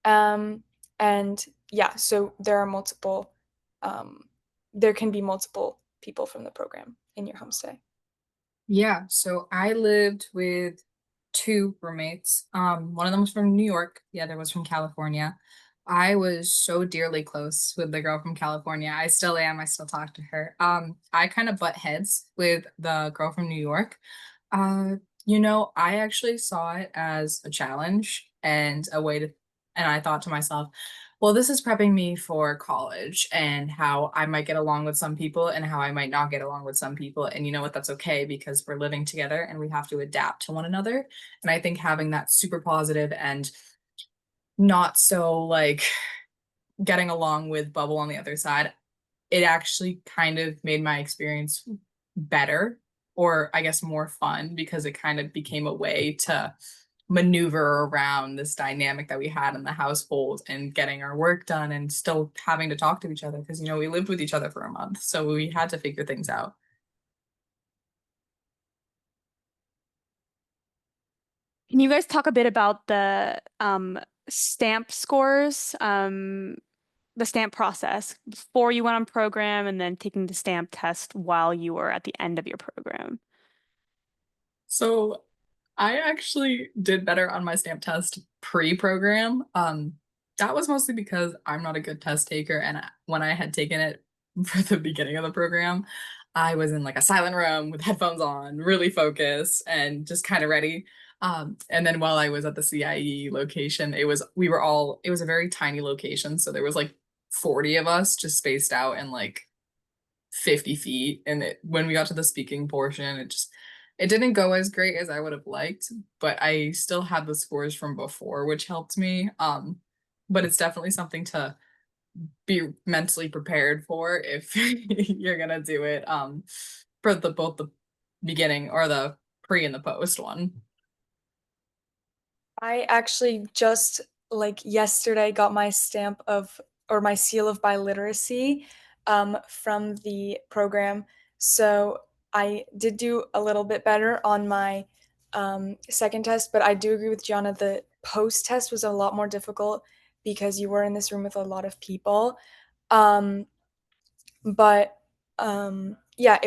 Um, and yeah, so um, there can be multiple people from the program in your homestay. Yeah, so I lived with two roommates. One of them was from New York, the other was from California. I was so dearly close with the girl from California. I still am. I still talk to her. I kind of butt heads with the girl from New York. Uh, I actually saw it as a challenge and a way to, and I thought to myself, well, this is prepping me for college and how I might get along with some people and how I might not get along with some people. And you know what? That's okay because we're living together and we have to adapt to one another. And I think having that super positive and not so getting along with bubble on the other side, it actually kind of made my experience better, or I guess more fun, because it kind of became a way to maneuver around this dynamic that we had in the household and getting our work done and still having to talk to each other because we lived with each other for a month, so we had to figure things out. Can you guys talk a bit about the stamp scores, the stamp process before you went on program and then taking the stamp test while you were at the end of your program? So I actually did better on my stamp test pre-program. That was mostly because I'm not a good test taker, and when I had taken it for the beginning of the program, I was in like a silent room with headphones on, really focused and just kind of ready. And then while I was at the CIE location, it was a very tiny location, so there was like 40 of us just spaced out in like 50 feet. And when we got to the speaking portion, it didn't go as great as I would have liked, but I still had the scores from before, which helped me. But it's definitely something to be mentally prepared for if you're gonna do it for the both the beginning or the pre and the post one. I actually just like yesterday got my stamp of or my seal of biliteracy from the program. So I did do a little bit better on my second test, but I do agree with Gianna. The post test was a lot more difficult because you were in this room with a lot of people. Um, but yeah,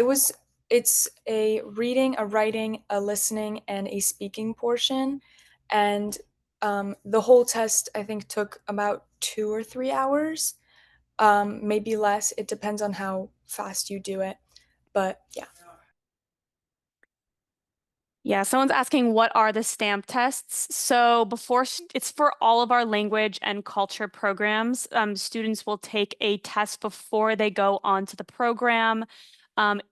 it's a reading, a writing, a listening, and a speaking portion. And the whole test, I think, took about 2 or 3 hours, maybe less. It depends on how fast you do it. But yeah. Yeah, someone's asking what are the stamp tests? So it's for all of our language and culture programs. Students will take a test before they go onto the program.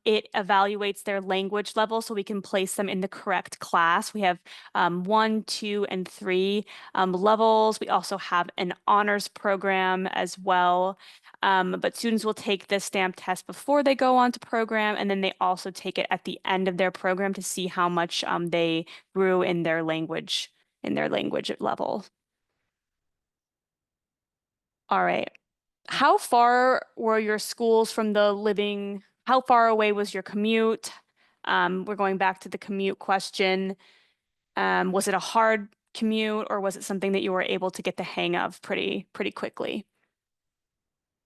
It evaluates their language level so we can place them in the correct class. We have 1, 2, and 3 levels. We also have an honors program as well. But students will take the stamp test before they go on to program, and then they also take it at the end of their program to see how much they grew in their language level. All right. How far were your schools from the living? How far away was your commute? We're going back to the commute question. Was it a hard commute or was it something that you were able to get the hang of pretty quickly?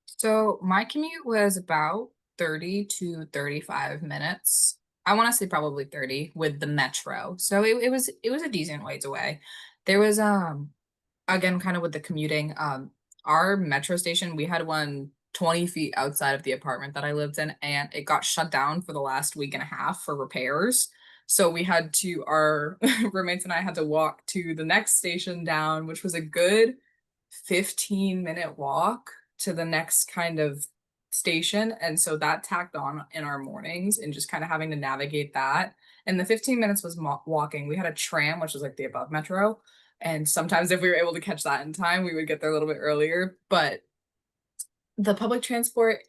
So my commute was about 30 to 35 minutes. I want to say probably 30 with the metro. So it was a decent ways away. There was again kind of with the commuting, our metro station, we had one 20 feet outside of the apartment that I lived in, and it got shut down for the last week and a half for repairs. So we had to, our roommates and I had to walk to the next station down, which was a good 15-minute walk to the next kind of station. And so that tacked on in our mornings and just kind of having to navigate that. And the 15 minutes was walking. We had a tram, which was like the above metro. And sometimes if we were able to catch that in time, we would get there a little bit earlier. But the public transport,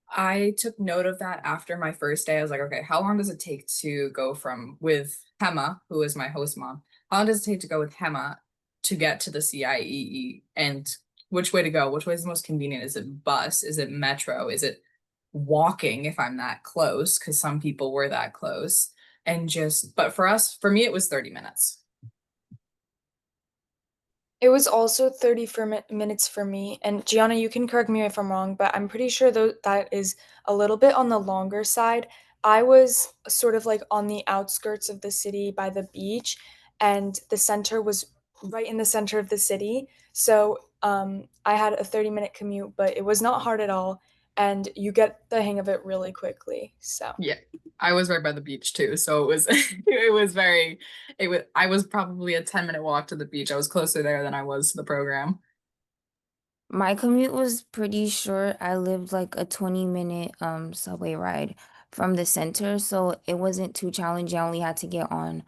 I took note of that after my first day. I was like, okay, how long does it take to go from with Hema, who is my host mom? How long does it take to go with Hema to get to the CIEE? And which way to go? Which way is the most convenient? Is it bus? Is it metro? Is it walking if I'm that close? Because some people were that close. And just, but for us, for me, it was 30 minutes. It was also 30 minutes for me. And Gianna, you can correct me if I'm wrong, but I'm pretty sure that is a little bit on the longer side. I was sort of like on the outskirts of the city by the beach, and the center was right in the center of the city. So I had a 30-minute commute, but it was not hard at all. And you get the hang of it really quickly. So. Yeah, I was right by the beach too, so it was it was very it was I was probably a 10-minute walk to the beach. I was closer there than I was to the program. My commute was pretty short. I lived like a 20-minute subway ride from the center, so it wasn't too challenging. I only had to get on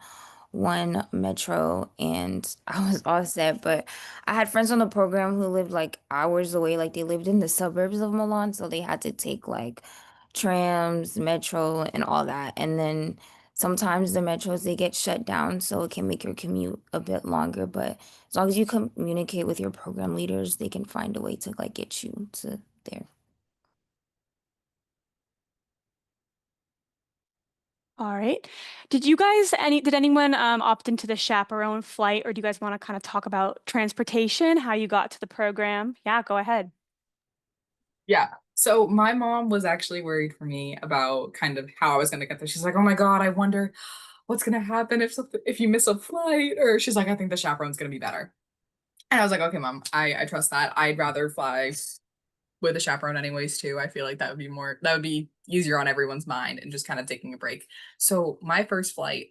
one metro and I was all set. But I had friends on the program who lived like hours away, like they lived in the suburbs of Milan, so they had to take like trams, metro, and all that. And then sometimes the metros they get shut down, so it can make your commute a bit longer. But as long as you communicate with your program leaders, they can find a way to like get you to there. All right. Did anyone opt into the chaperone flight or do you guys want to kind of talk about transportation, how you got to the program? Yeah, go ahead. Yeah. So my mom was actually worried for me about kind of how I was going to get there. She's like, "Oh my God, I wonder what's going to happen if you miss a flight." Or she's like, "I think the chaperone's going to be better." And I was like, "Okay, mom, I trust that. I'd rather fly with a chaperone anyways too. I feel like that would be easier on everyone's mind and just kind of taking a break." So my first flight,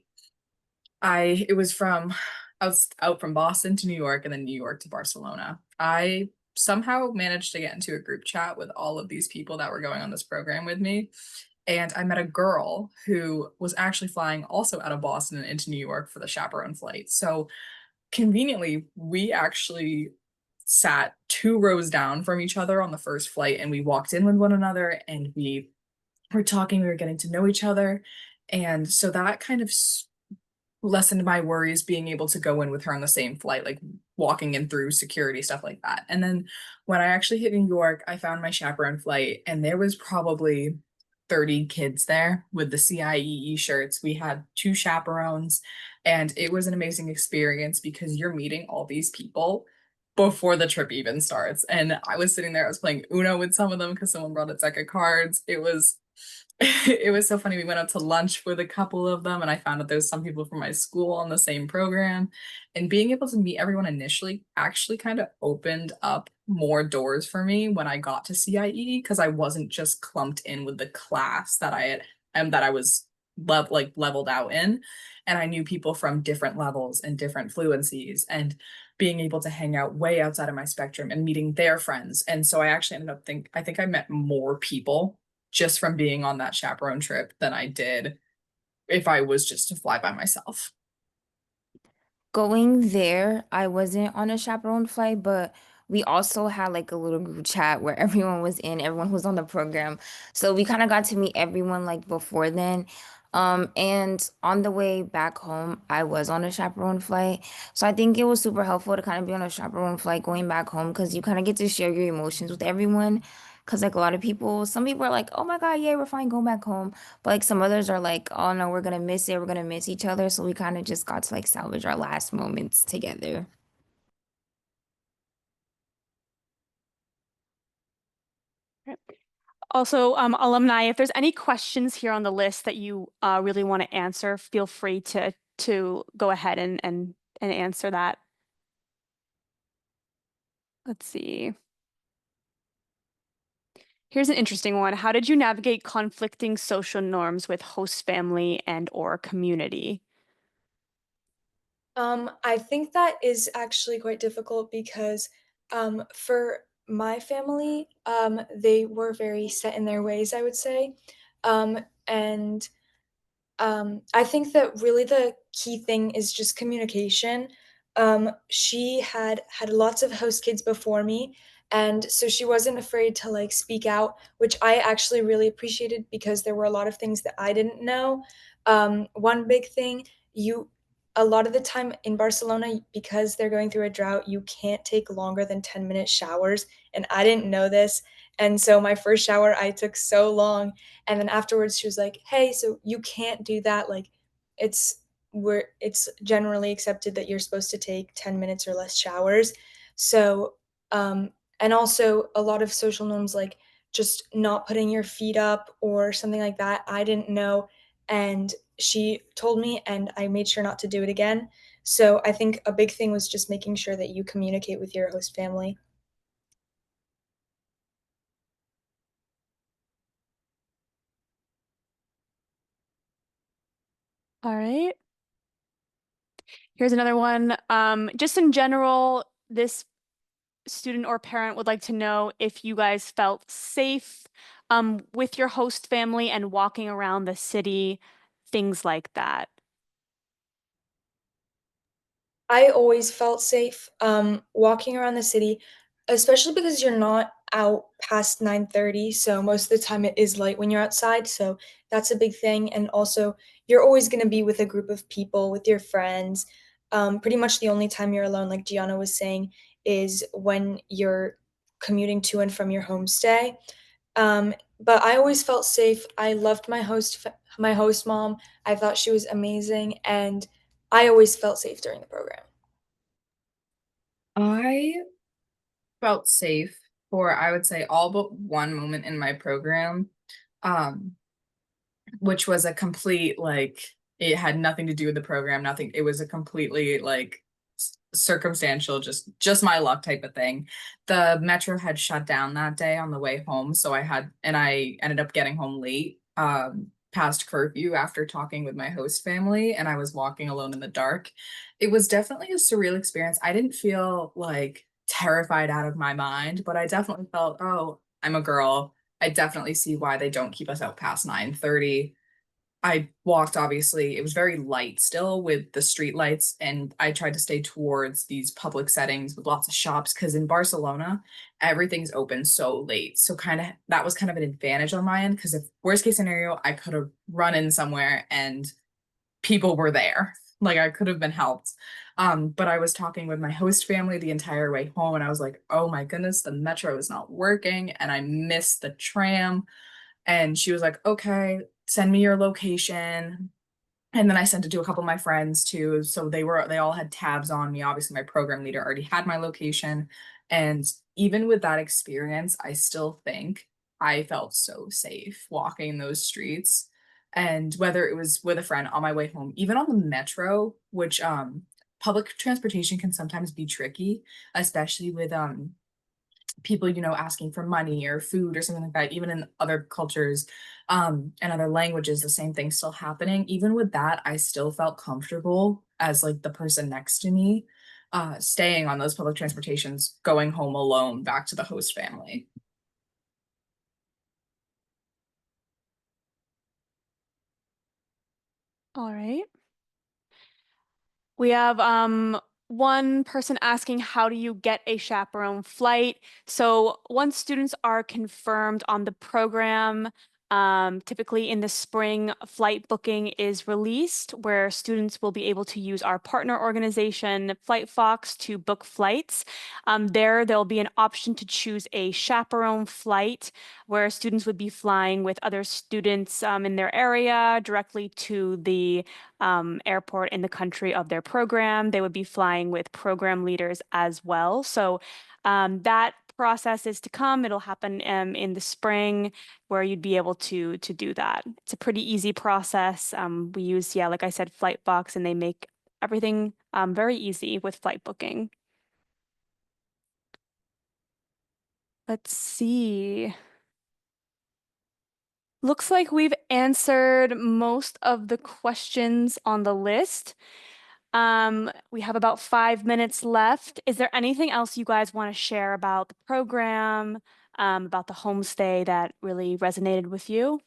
it was from out from Boston to New York and then New York to Barcelona. I somehow managed to get into a group chat with all of these people that were going on this program with me. And I met a girl who was actually flying also out of Boston and into New York for the chaperone flight. So conveniently, we actually sat 2 rows down from each other on the first flight and we walked in with one another and we were talking, we were getting to know each other. And so that kind of lessened my worries being able to go in with her on the same flight, like walking in through security, stuff like that. And then when I actually hit New York, I found my chaperone flight, and there was probably 30 kids there with the CIEE shirts. We had 2 chaperones, and it was an amazing experience because you're meeting all these people before the trip even starts. And I was sitting there, I was playing Uno with some of them because someone brought a deck of cards. It was it was so funny. We went out to lunch with a couple of them, and I found out there's some people from my school on the same program. And being able to meet everyone initially actually kind of opened up more doors for me when I got to CIE because I wasn't just clumped in with the class that I had and that I was leveled out in. And I knew people from different levels and different fluencies and being able to hang out way outside of my spectrum and meeting their friends. And so I actually ended up I think I met more people just from being on that chaperone trip than I did if I was just to fly by myself. Going there, I wasn't on a chaperone flight, but we also had like a little group chat where everyone was in, everyone was on the program. So we kind of got to meet everyone like before then. And on the way back home, I was on a chaperone flight. So I think it was super helpful to kind of be on a chaperone flight going back home because you kind of get to share your emotions with everyone. Because like a lot of people, some people are like, oh my God, yeah, we're fine going back home. But like some others are like, oh no, we're gonna miss it. We're gonna miss each other. So we kind of just got to like salvage our last moments together. Also, alumni, if there's any questions here on the list that you really want to answer, feel free to go ahead and answer that. Let's see. Here's an interesting one. How did you navigate conflicting social norms with host family and or community? I think that is actually quite difficult because for my family, they were very set in their ways, I would say. And I think that really the key thing is just communication. She had lots of host kids before me, and so she wasn't afraid to like speak out, which I actually really appreciated because there were a lot of things that I didn't know. One big thing, you a lot of the time in Barcelona, because they're going through a drought, you can't take longer than 10-minute showers, and I didn't know this. And so my first shower, I took so long, and then afterwards she was like, "Hey, so you can't do that. Like it's generally accepted that you're supposed to take 10 minutes or less showers." So, and also a lot of social norms like just not putting your feet up or something like that. I didn't know, and she told me and I made sure not to do it again. So, I think a big thing was just making sure that you communicate with your host family. All right. Here's another one. Just in general, this student or parent would like to know if you guys felt safe with your host family and walking around the city, things like that. I always felt safe walking around the city, especially because you're not out past 9:30. So most of the time it is light when you're outside. So that's a big thing. And also, you're always going to be with a group of people, with your friends. Pretty much the only time you're alone, like Gianna was saying, is when you're commuting to and from your homestay. But I always felt safe. I loved my host mom. I thought she was amazing, and I always felt safe during the program. I felt safe for, I would say, all but one moment in my program. Um, which was a complete like it had nothing to do with the program, nothing. It was a completely like circumstantial, just my luck type of thing. The metro had shut down that day on the way home, so I ended up getting home late, past curfew after talking with my host family, and I was walking alone in the dark. It was definitely a surreal experience. I didn't feel like terrified out of my mind, but I definitely felt, oh, I'm a girl. I definitely see why they don't keep us out past 9:30. I walked, obviously, it was very light still with the street lights, and I tried to stay towards these public settings with lots of shops because in Barcelona, everything's open so late. So kind of that was kind of an advantage on my end because if worst case scenario, I could have run in somewhere and people were there. Like I could have been helped. But I was talking with my host family the entire way home, and I was like, oh my goodness, the metro is not working, and I missed the tram. And she was like, okay, send me your location. And then I sent it to a couple of my friends too. So they all had tabs on me. Obviously, my program leader already had my location. And even with that experience, I still think I felt so safe walking those streets. And whether it was with a friend on my way home, even on the metro, which public transportation can sometimes be tricky, especially with people, asking for money or food or something like that. Even in other cultures, and other languages, the same thing's still happening. Even with that, I still felt comfortable as like the person next to me, staying on those public transportations, going home alone back to the host family. All right. We have one person asking, how do you get a chaperone flight? So once students are confirmed on the program, Typically in the spring, flight booking is released where students will be able to use our partner organization, FlightFox, to book flights. There'll be an option to choose a chaperone flight where students would be flying with other students in their area directly to the airport in the country of their program. They would be flying with program leaders as well. So that process is to come. It'll happen in the spring where you'd be able to do that. It's a pretty easy process. We use, yeah, like I said, Flightbox, and they make everything very easy with flight booking. Let's see. Looks like we've answered most of the questions on the list. We have about 5 minutes left. Is there anything else you guys want to share about the program, about the homestay that really resonated with you?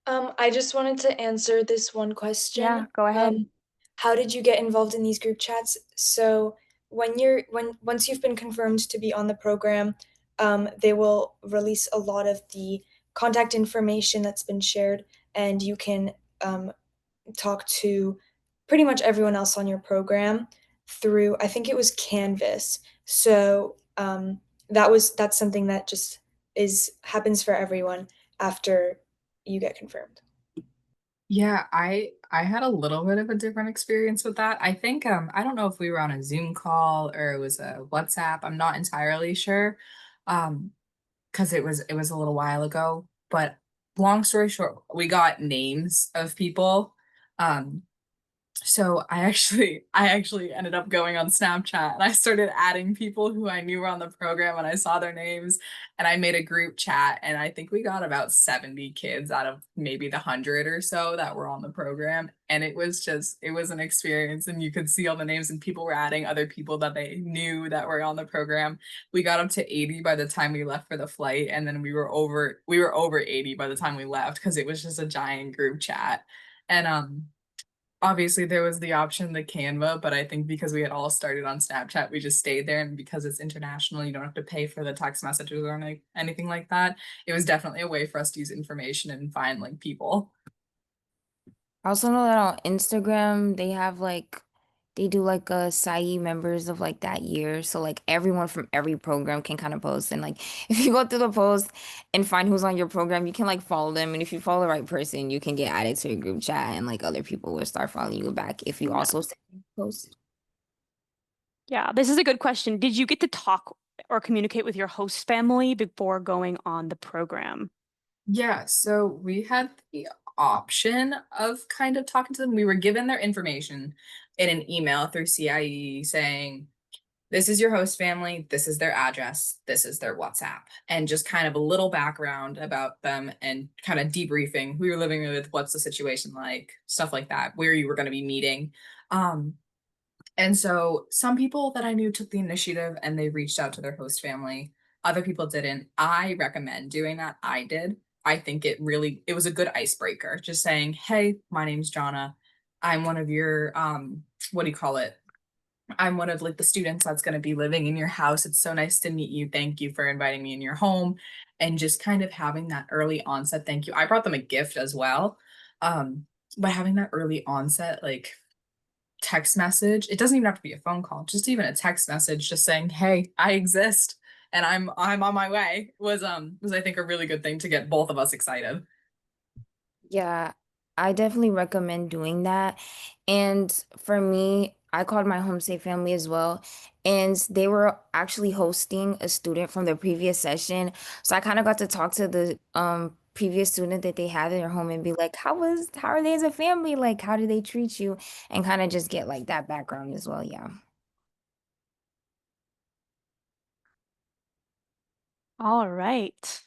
I just wanted to answer this one question. Yeah, go ahead. How did you get involved in these group chats? So once you've been confirmed to be on the program, they will release a lot of the contact information that's been shared, and you can talk to pretty much everyone else on your program through, I think it was Canvas. So that's something that just is happens for everyone after you get confirmed. Yeah, I had a little bit of a different experience with that. I think I don't know if we were on a Zoom call or it was a WhatsApp. I'm not entirely sure. Because it was a little while ago, but long story short, we got names of people. Um so I actually ended up going on Snapchat and I started adding people who I knew were on the program and I saw their names and I made a group chat and I think we got about 70 kids out of maybe the 100 or so that were on the program and it was an experience and you could see all the names and people were adding other people that they knew that were on the program. We got up to 80 by the time we left for the flight and then we were over 80 by the time we left because it was just a giant group chat. And obviously there was the option the Canva, but I think because we had all started on Snapchat, we just stayed there. And because it's international, you don't have to pay for the text messages or anything like that. It was definitely a way for us to use information and find like people. I also know that on Instagram they do like a Sai members of like that year. So like everyone from every program can kind of post and like if you go through the post and find who's on your program, you can like follow them. And if you follow the right person, you can get added to a group chat and like other people will start following you back if you Yeah. also send posts. Yeah, this is a good question. Did you get to talk or communicate with your host family before going on the program? Yeah, so we had the option of kind of talking to them. We were given their information in an email through CIE saying, this is your host family, this is their address, this is their WhatsApp, and just kind of a little background about them and kind of debriefing who you're living with, what's the situation like, stuff like that, where you were going to be meeting. Um, and so some people that I knew took the initiative and they reached out to their host family. Other people didn't. I recommend doing that. I did. I think it was a good icebreaker. Just saying, hey, my name's Jonna. I'm one of your what do you call it? I'm one of like the students that's going to be living in your house. It's so nice to meet you. Thank you for inviting me in your home. And just kind of having that early onset thank you. I brought them a gift as well. But having that early onset, like text message. It doesn't even have to be a phone call, just even a text message just saying, "Hey, I exist and I'm on my way." Was I think a really good thing to get both of us excited. Yeah, I definitely recommend doing that. And for me, I called my homestay family as well. And they were actually hosting a student from the previous session. So I kind of got to talk to the previous student that they had in their home and be like, how are they as a family? Like, how do they treat you? And kind of just get like that background as well. Yeah. All right.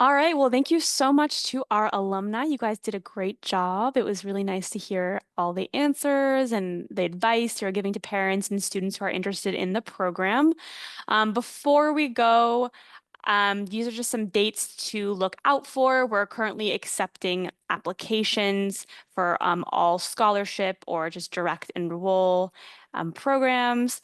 All right. Well, thank you so much to our alumni. You guys did a great job. It was really nice to hear all the answers and the advice you're giving to parents and students who are interested in the program. Before we go, these are just some dates to look out for. We're currently accepting applications for all scholarship or just direct enroll programs.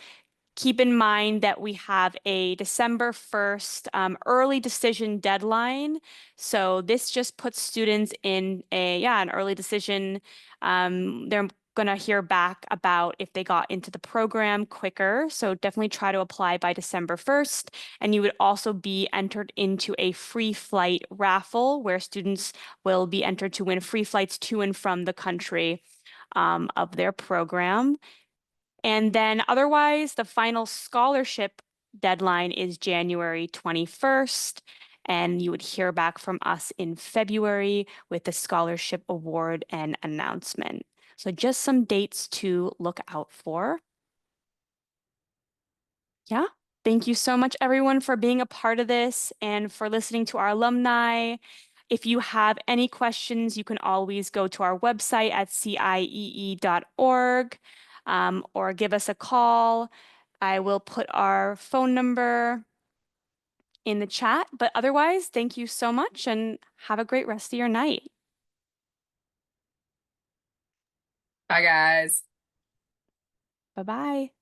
keep in mind that we have a December 1st early decision deadline. So this just puts students in an early decision. They're going to hear back about if they got into the program quicker. So definitely try to apply by December 1st. And you would also be entered into a free flight raffle where students will be entered to win free flights to and from the country of their program. And then otherwise, the final scholarship deadline is January 21st. And you would hear back from us in February with the scholarship award and announcement. So just some dates to look out for. Yeah. Thank you so much, everyone, for being a part of this and for listening to our alumni. If you have any questions, you can always go to our website at ciee.org or give us a call. I will put our phone number in the chat. But otherwise, thank you so much and have a great rest of your night. Bye, guys. Bye-bye.